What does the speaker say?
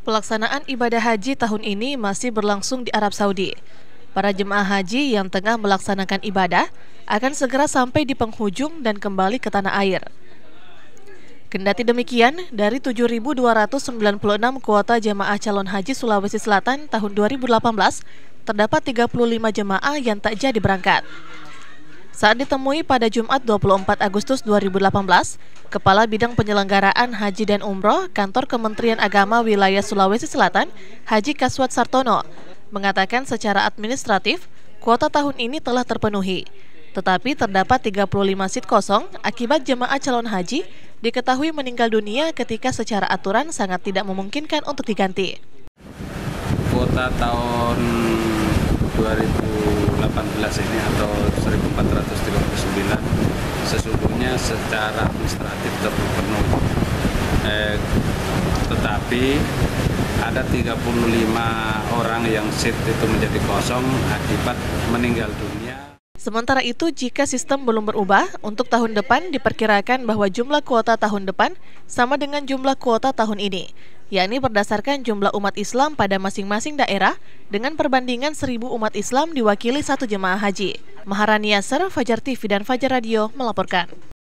Pelaksanaan ibadah haji tahun ini masih berlangsung di Arab Saudi. Para jemaah haji yang tengah melaksanakan ibadah akan segera sampai di penghujung dan kembali ke tanah air. Kendati demikian, dari 7.296 kuota jemaah calon haji Sulawesi Selatan tahun 2018, terdapat 35 jemaah yang tak jadi berangkat. Saat ditemui pada Jumat 24 Agustus 2018, Kepala Bidang Penyelenggaraan Haji dan Umroh Kantor Kementerian Agama Wilayah Sulawesi Selatan, Haji Kaswat Sartono, mengatakan secara administratif, kuota tahun ini telah terpenuhi. Tetapi terdapat 35 seat kosong akibat jemaah calon haji diketahui meninggal dunia ketika secara aturan sangat tidak memungkinkan untuk diganti. Kuota tahun 2018 ini atau 1439 sesungguhnya secara administratif terpenuhi, tetapi ada 35 orang yang seat itu menjadi kosong akibat meninggal dunia. Sementara itu, jika sistem belum berubah, untuk tahun depan diperkirakan bahwa jumlah kuota tahun depan sama dengan jumlah kuota tahun ini, yakni berdasarkan jumlah umat Islam pada masing-masing daerah dengan perbandingan 1.000 umat Islam diwakili satu jemaah haji. Maharani Yasser, Fajar TV dan Fajar Radio melaporkan.